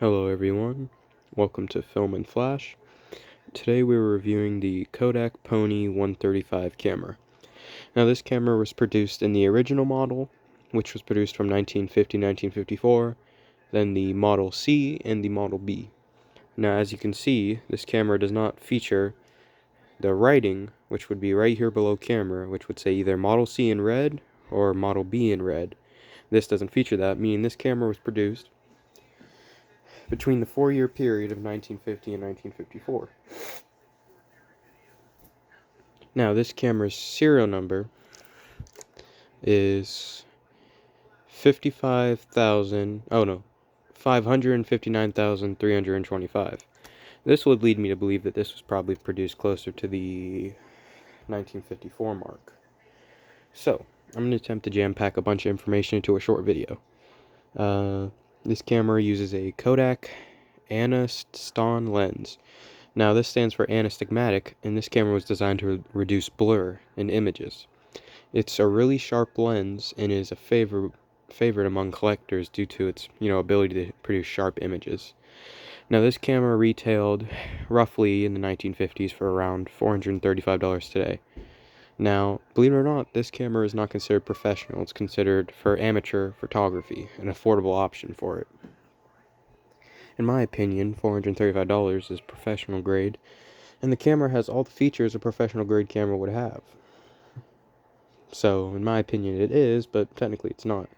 Hello everyone, welcome to Film and Flash. Today we're reviewing the Kodak Pony 135 camera. Now this camera was produced in the original model, which was produced from 1950-1954, then the Model C and the Model B. Now as you can see, this camera does not feature the writing, which would be right here below camera, which would say either Model C in red or Model B in red. This doesn't feature that, meaning this camera was produced between the 4-year period of 1950 and 1954. Now, this camera's serial number is 559,325. This would lead me to believe that this was probably produced closer to the 1954 mark. So, I'm going to attempt to jam-pack a bunch of information into a short video. This camera uses a Kodak Anaston lens. Now, this stands for anastigmatic, and this camera was designed to reduce blur in images. It's a really sharp lens and is a favorite among collectors due to its, ability to produce sharp images. Now, this camera retailed roughly in the 1950s for around $435 today. Now, believe it or not, this camera is not considered professional. It's considered for amateur photography, an affordable option for it. In my opinion, $435 is professional grade, and the camera has all the features a professional grade camera would have. So, in my opinion, it is, but technically it's not.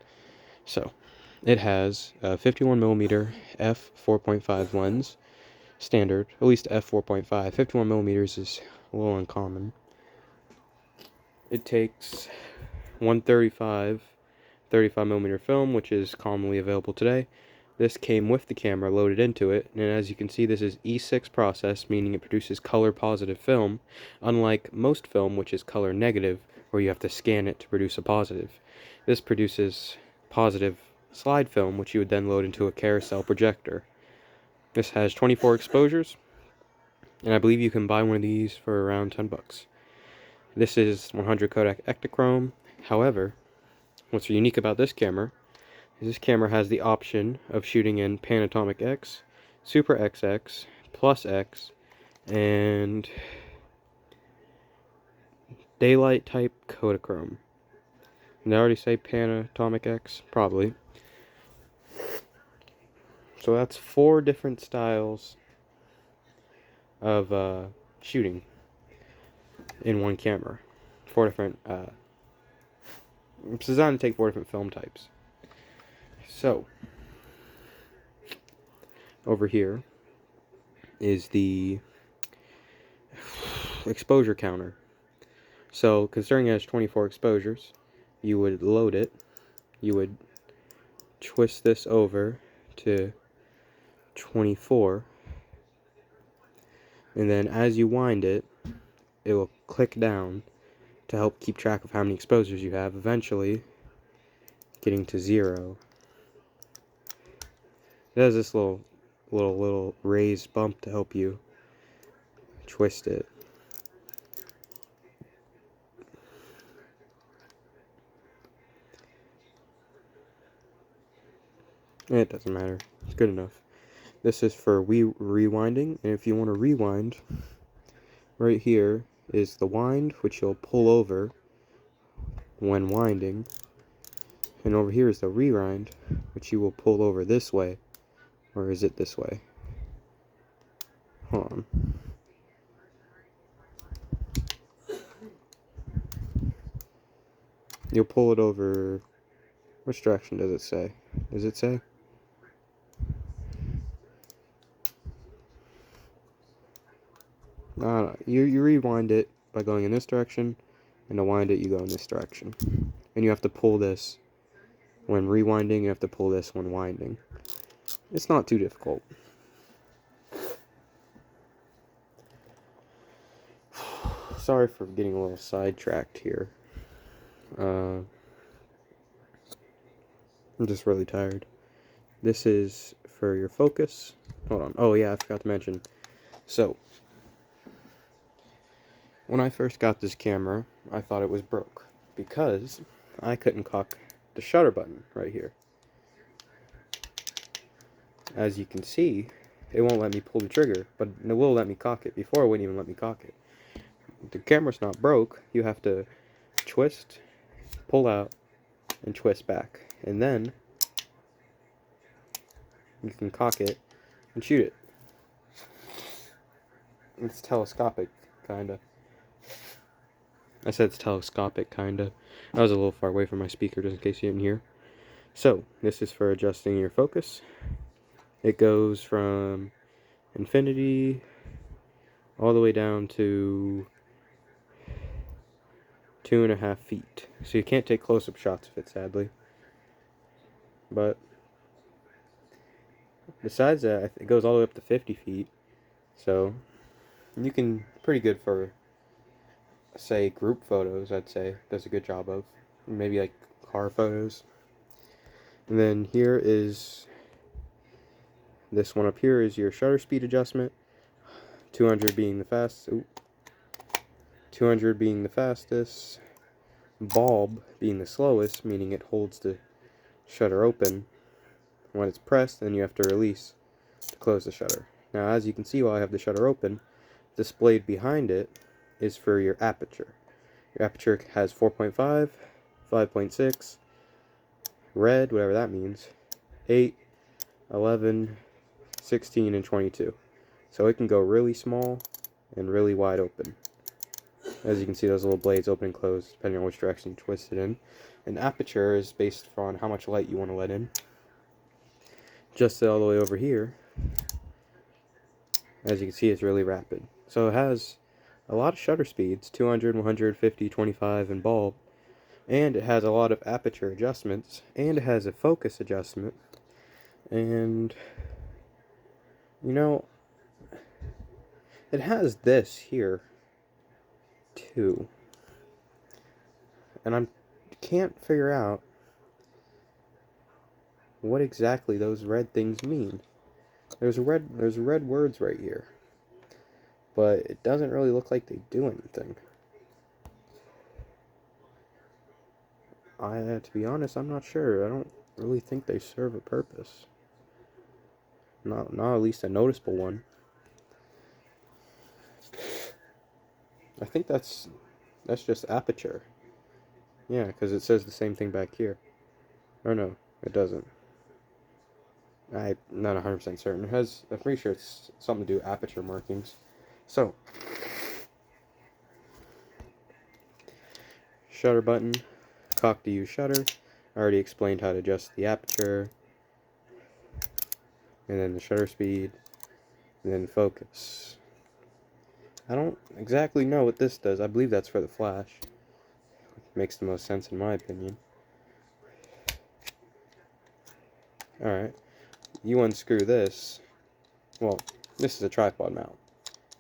So, it has a 51mm f/4.5 lens, standard, at least f/4.5. 51mm is a little uncommon. It takes 35mm film, which is commonly available today. This came with the camera loaded into it, and as you can see, this is E6 process, meaning it produces color positive film, unlike most film, which is color negative, where you have to scan it to produce a positive. This produces positive slide film, which you would then load into a carousel projector. This has 24 exposures, and I believe you can buy one of these for around 10 bucks. This is 100 Kodak Ektachrome. However, what's unique about this camera is this camera has the option of shooting in Panatomic X, Super XX, Plus X, and Daylight type Kodachrome. Did I already say Panatomic X? Probably. So that's 4 different styles of shooting in one camera. 4 different, it's designed to take 4 different film types. So, over here is the exposure counter. So, considering it has 24 exposures, you would load it, you would twist this over to 24, and then as you wind it, it will click down to help keep track of how many exposures you have, eventually getting to 0. It has this little raised bump to help you twist it. It doesn't matter. It's good enough. This is for rewinding, and if you want to rewind, right here is the wind, which you'll pull over when winding, and over here is the rewind, which you will pull over this way. Or is it this way? Hold on. You'll pull it over. Which direction does it say? Does it say? No. You rewind it by going in this direction, and to wind it, you go in this direction. And you have to pull this when rewinding, you have to pull this when winding. It's not too difficult. Sorry for getting a little sidetracked here. I'm just really tired. This is for your focus. Hold on. Oh yeah, I forgot to mention. So, when I first got this camera, I thought it was broke because I couldn't cock the shutter button right here. as you can see, it won't let me pull the trigger, but it will let me cock it. Before, it wouldn't even let me cock it. The camera's not broke. You have to twist, pull out, and twist back. And then you can cock it and shoot it. It's telescopic, kinda. I said it's telescopic, kinda. I was a little far away from my speaker, just in case you didn't hear. So, this is for adjusting your focus. It goes from infinity all the way down to 2.5 feet. So you can't take close-up shots of it, sadly. But besides that, it goes all the way up to 50 feet. So you can, pretty good for, say, group photos, I'd say. Does a good job of. Maybe like car photos. And then here is, this one up here is your shutter speed adjustment. 200 being the fastest. 200 being the fastest. Bulb being the slowest, meaning it holds the shutter open. When it's pressed, then you have to release to close the shutter. Now, as you can see while I have the shutter open, displayed behind it is for your aperture. Your aperture has 4.5, 5.6, red, whatever that means, 8, 11, 16, and 22. So it can go really small and really wide open. As you can see, those little blades open and close depending on which direction you twist it in. And aperture is based on how much light you want to let in. Just all the way over here, as you can see, it's really rapid. So it has a lot of shutter speeds, 200, 150, 25, and bulb. And it has a lot of aperture adjustments. And it has a focus adjustment. And, you know, it has this here, too. And I can't figure out what exactly those red things mean. There's red words right here. But it doesn't really look like they do anything. To be honest, I'm not sure. I don't really think they serve a purpose. Not at least a noticeable one. I think that's just aperture. Yeah, because it says the same thing back here. Or no, it doesn't. I'm not 100% certain. I'm pretty sure it's something to do with aperture markings. So, shutter button, cock to use shutter. I already explained how to adjust the aperture, and then the shutter speed, and then focus. I don't exactly know what this does. I believe that's for the flash. Makes the most sense in my opinion. Alright, you unscrew this. Well, this is a tripod mount.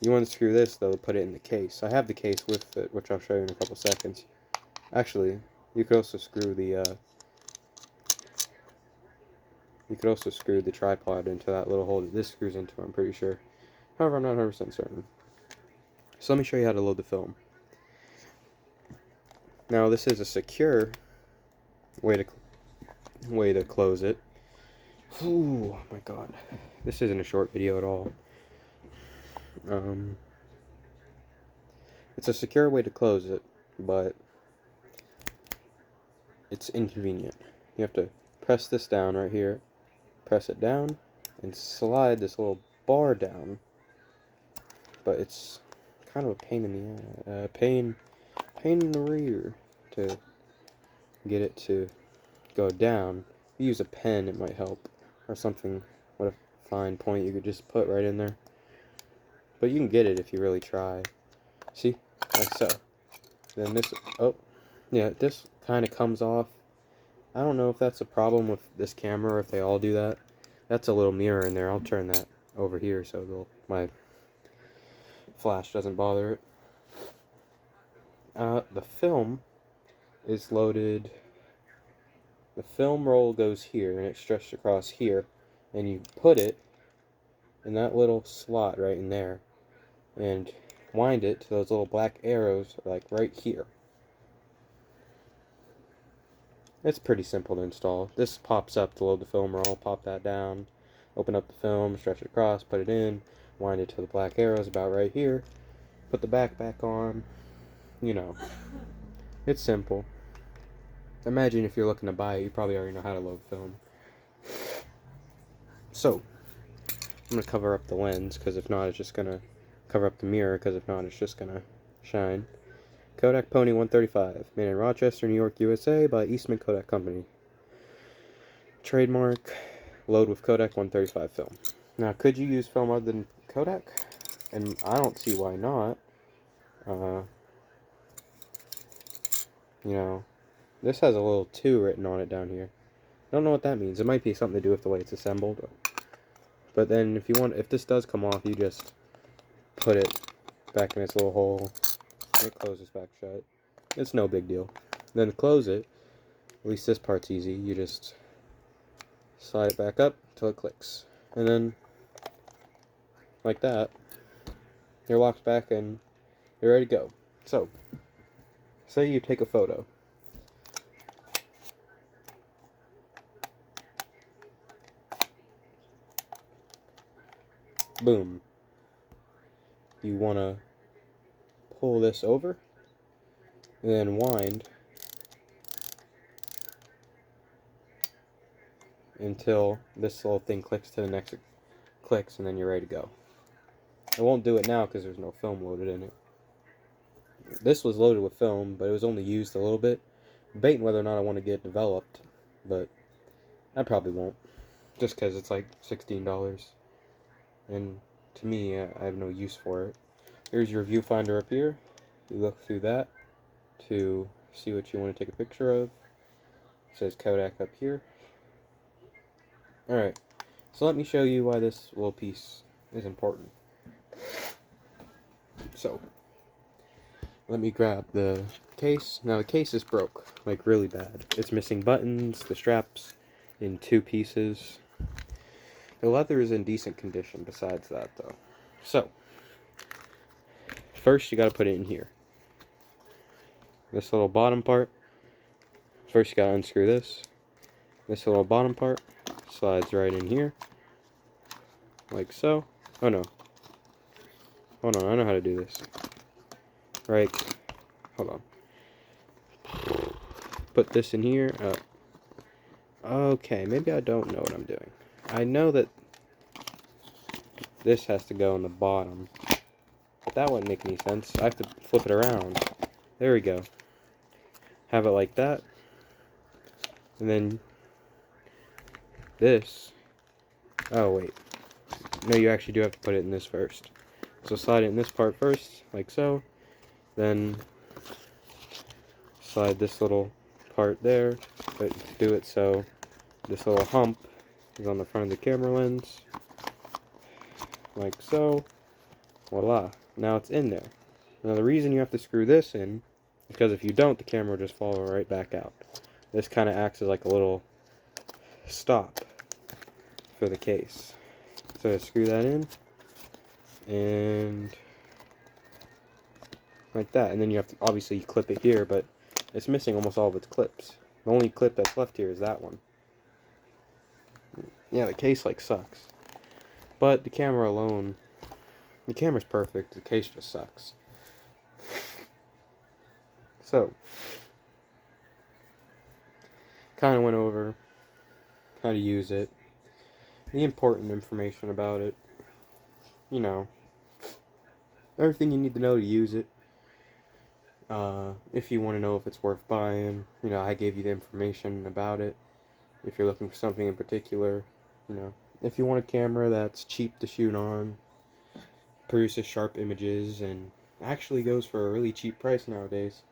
You unscrew this though to put it in the case. I have the case with it, which I'll show you in a couple seconds. Actually, you could also screw the tripod into that little hole that this screws into, I'm pretty sure. However, I'm not 100% certain. So let me show you how to load the film. Now, this is a secure way to close it. Ooh, my god. This isn't a short video at all. It's a secure way to close it, but it's inconvenient. You have to press this down right here, press it down, and slide this little bar down. But it's kind of a pain in the pain in the rear to get it to go down. If you use a pen, it might help, or something with a fine point you could just put right in there. But you can get it if you really try. See, like so. Then this, oh, yeah, this kind of comes off. I don't know if that's a problem with this camera or if they all do that. That's a little mirror in there. I'll turn that over here so my flash doesn't bother it. The film is loaded. The film roll goes here and it's stretched across here, and you put it in that little slot right in there and wind it to those little black arrows like right here. It's pretty simple to install. This pops up to load the film roll. Pop that down, Open up the film, stretch it across, put it in, wind it to the black arrows about right here, put the back on. You know, it's simple. Imagine if you're looking to buy it, you probably already know how to load film. So, I'm going to cover up the lens, because if not, it's just going to cover up the mirror, because if not, it's just going to shine. Kodak Pony 135, made in Rochester, New York, USA by Eastman Kodak Company. Trademark, load with Kodak 135 film. Now, could you use film other than Kodak? And I don't see why not. You know, this has a little 2 written on it down here. I don't know what that means. It might be something to do with the way it's assembled. But then if this does come off, you just put it back in its little hole. And it closes back shut. It's no big deal. Then to close it, at least this part's easy. You just slide it back up till it clicks. And then, like that, you're locked back and you're ready to go. So, say you take a photo. Boom. You want to pull this over and then wind until this little thing clicks to the next clicks, and then you're ready to go. I won't do it now because there's no film loaded in it. This was loaded with film, but it was only used a little bit. I'm debating whether or not I want to get it developed, but I probably won't, just because it's like $16, and to me, I have no use for it. Here's your viewfinder up here. You look through that to see what you want to take a picture of. It says Kodak up here. Alright, so let me show you why this little piece is important. So, let me grab the case. Now the case is broke, like really bad. It's missing buttons, the straps in 2 pieces. The leather is in decent condition besides that though. So, first you gotta put it in here. This little bottom part. First you gotta unscrew this. This little bottom part slides right in here. Like so. Oh no. Hold on, I know how to do this. Right. Hold on. Put this in here. Okay, maybe I don't know what I'm doing. I know that this has to go in the bottom. But that wouldn't make any sense. I have to flip it around. There we go. Have it like that. And then this. Oh, wait. No, you actually do have to put it in this first. So slide it in this part first, like so. Then slide this little part there, but do it so this little hump is on the front of the camera lens, like so. Voila, now it's in there. Now the reason you have to screw this in is because if you don't, the camera will just fall right back out. This kind of acts as like a little stop for the case. So screw that in, and like that, and then you have to obviously clip it here, but it's missing almost all of its clips. The only clip that's left here is that one. Yeah, the case like sucks. But the camera alone, the camera's perfect, the case just sucks. So, kind of went over how to use it, the important information about it, you know, everything you need to know to use it. If you want to know if it's worth buying, you know, I gave you the information about it. If you're looking for something in particular, you know, if you want a camera that's cheap to shoot on, produces sharp images, and actually goes for a really cheap price nowadays,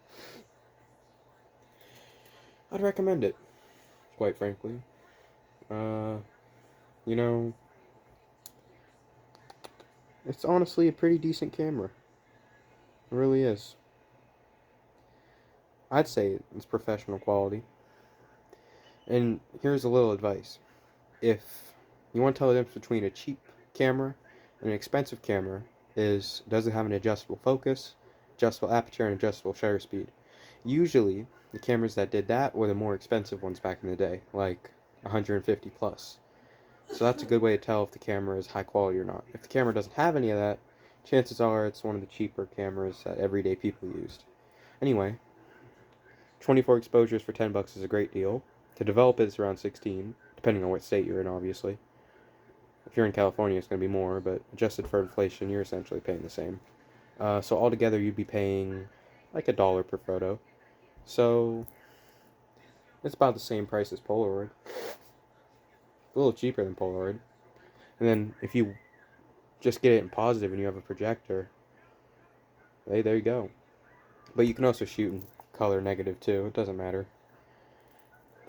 I'd recommend it, quite frankly. You know, it's honestly a pretty decent camera. It really is. I'd say it's professional quality. And here's a little advice. If you want to tell the difference between a cheap camera and an expensive camera, does it have an adjustable focus, adjustable aperture, and adjustable shutter speed? Usually, the cameras that did that were the more expensive ones back in the day, like 150 plus. So that's a good way to tell if the camera is high quality or not. If the camera doesn't have any of that, chances are it's one of the cheaper cameras that everyday people used. Anyway, 24 exposures for 10 bucks is a great deal. To develop it, it's around 16, depending on what state you're in, obviously. If you're in California, it's going to be more, but adjusted for inflation, you're essentially paying the same. So altogether, you'd be paying like $1 per photo. So it's about the same price as Polaroid. A little cheaper than Polaroid. And then if you just get it in positive and you have a projector, hey, there you go. But you can also shoot in color negative too. It doesn't matter.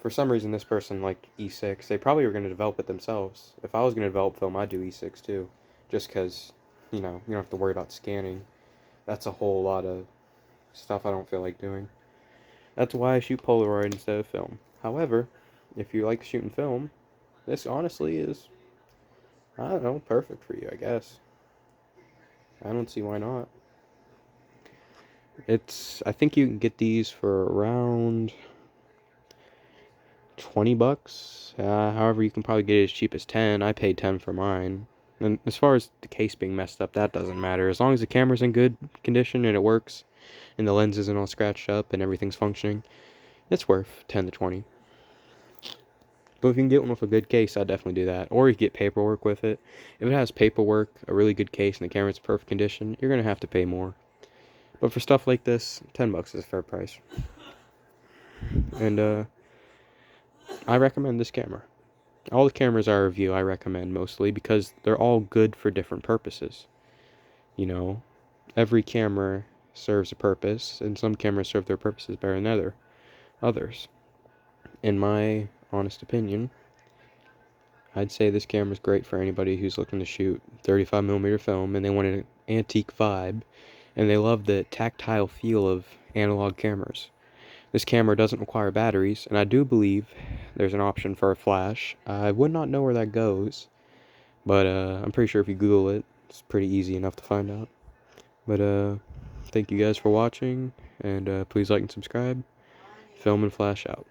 For some reason, this person liked E6. They probably were going to develop it themselves. If I was going to develop film, I'd do E6 too. Just because, you don't have to worry about scanning. That's a whole lot of stuff I don't feel like doing. That's why I shoot Polaroid instead of film. However, if you like shooting film, this honestly is, I don't know, perfect for you, I guess. I don't see why not. I think you can get these for around 20 bucks. However, you can probably get it as cheap as 10. I paid 10 for mine. And as far as the case being messed up, that doesn't matter. As long as the camera's in good condition and it works, and the lens isn't all scratched up and everything's functioning, it's worth 10 to 20. But if you can get one with a good case, I'd definitely do that. Or you get paperwork with it. If it has paperwork, a really good case, and the camera's in perfect condition, you're going to have to pay more. But for stuff like this, 10 bucks is a fair price. And I recommend this camera. All the cameras I review, I recommend mostly because they're all good for different purposes. Every camera serves a purpose, and some cameras serve their purposes better than others. In my honest opinion, I'd say this camera's great for anybody who's looking to shoot 35mm film and they want an antique vibe and they love the tactile feel of analog cameras. This camera doesn't require batteries, and I do believe there's an option for a flash. I would not know where that goes, but I'm pretty sure if you Google it, it's pretty easy enough to find out. But thank you guys for watching, and please like and subscribe. Film and Flash out.